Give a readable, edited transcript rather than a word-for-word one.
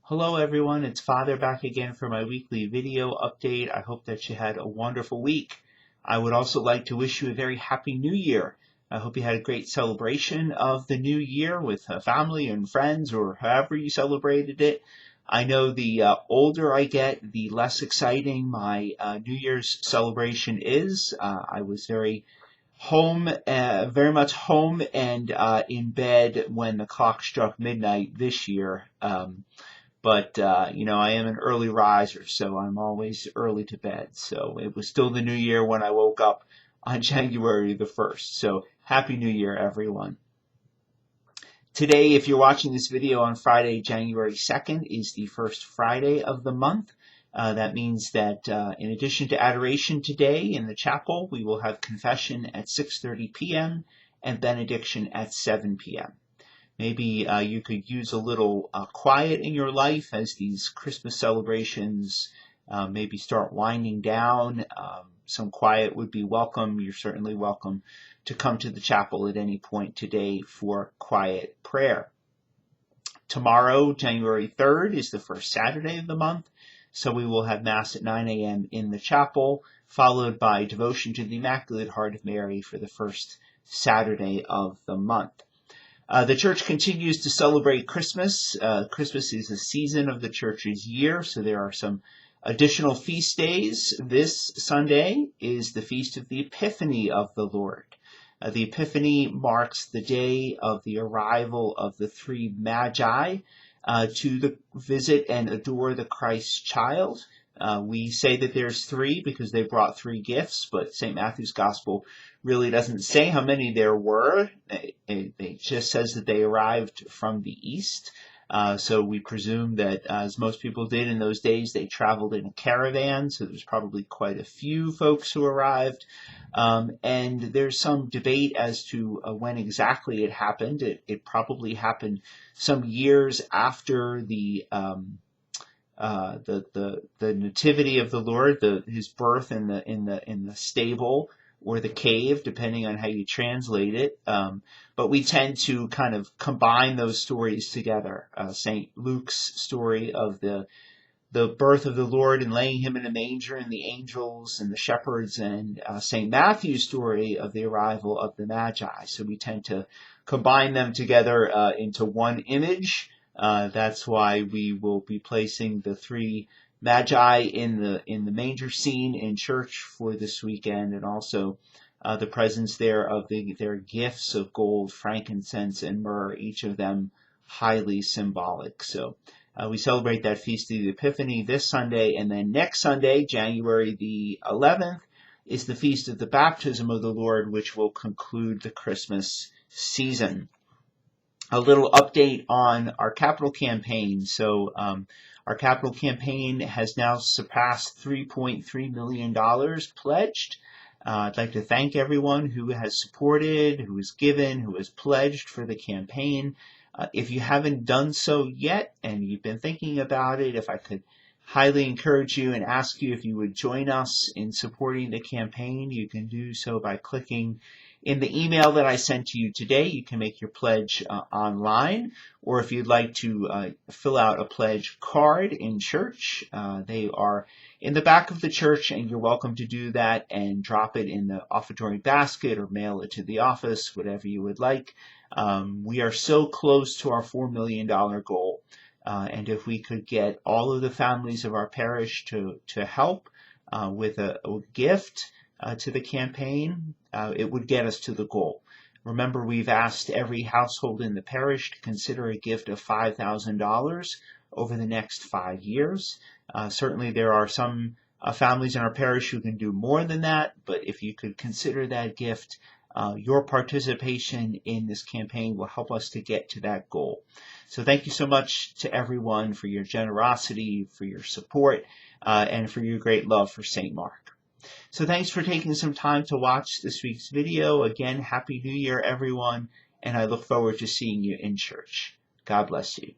Hello everyone, it's Father back again for my weekly video update. I hope that you had a wonderful week. I would also like to wish you a very happy new year. I hope you had a great celebration of the new year with family and friends or however you celebrated it. I know the older I get, the less exciting my New Year's celebration is. I was very much home and in bed when the clock struck midnight this year. But I am an early riser, so I'm always early to bed. So it was still the new year when I woke up on January the 1st. So Happy New Year, everyone. Today, if you're watching this video on Friday, January 2nd, is the first Friday of the month. That means that in addition to adoration today in the chapel, we will have confession at 6:30 p.m. and benediction at 7 p.m. Maybe you could use a little quiet in your life as these Christmas celebrations maybe start winding down. Some quiet would be welcome. You're certainly welcome to come to the chapel at any point today for quiet prayer. Tomorrow, January 3rd, is the first Saturday of the month, so we will have Mass at 9 a.m. in the chapel, followed by devotion to the Immaculate Heart of Mary for the first Saturday of the month. The church continues to celebrate Christmas. Christmas is a season of the church's year, so there are some additional feast days. This Sunday is the Feast of the Epiphany of the Lord. The Epiphany marks the day of the arrival of the three Magi to visit and adore the Christ child. We say that there's three because they brought three gifts, but St. Matthew's Gospel really doesn't say how many there were. It just says that they arrived from the east. So we presume that, as most people did in those days, they traveled in a caravan, so there's probably quite a few folks who arrived. And there's some debate as to when exactly it happened. It probably happened some years after the nativity of the Lord, his birth in the stable or the cave, depending on how you translate it. But we tend to kind of combine those stories together. St. Luke's story of the birth of the Lord and laying him in a manger and the angels and the shepherds, and St. Matthew's story of the arrival of the Magi. So we tend to combine them together into one image. That's why we will be placing the three Magi in the manger scene in church for this weekend, and also the presence there of their gifts of gold, frankincense, and myrrh, each of them highly symbolic. So we celebrate that Feast of the Epiphany this Sunday, and then next Sunday, January the 11th, is the Feast of the Baptism of the Lord, which will conclude the Christmas season. A little update on our capital campaign. So our capital campaign has now surpassed $3.3 million pledged. I'd like to thank everyone who has supported, who has given, who has pledged for the campaign. If you haven't done so yet and you've been thinking about it, if I could highly encourage you and ask you if you would join us in supporting the campaign, you can do so by clicking in the email that I sent to you today. You can make your pledge online, or if you'd like to fill out a pledge card in church, they are in the back of the church, and you're welcome to do that and drop it in the offertory basket or mail it to the office, whatever you would like. We are so close to our $4 million goal, and if we could get all of the families of our parish to help with a gift to the campaign, it would get us to the goal. Remember, we've asked every household in the parish to consider a gift of $5,000 over the next 5 years. Certainly there are some families in our parish who can do more than that, but if you could consider that gift, your participation in this campaign will help us to get to that goal. So thank you so much to everyone for your generosity, for your support, and for your great love for St. Mark. So thanks for taking some time to watch this week's video. Again, Happy New Year, everyone, and I look forward to seeing you in church. God bless you.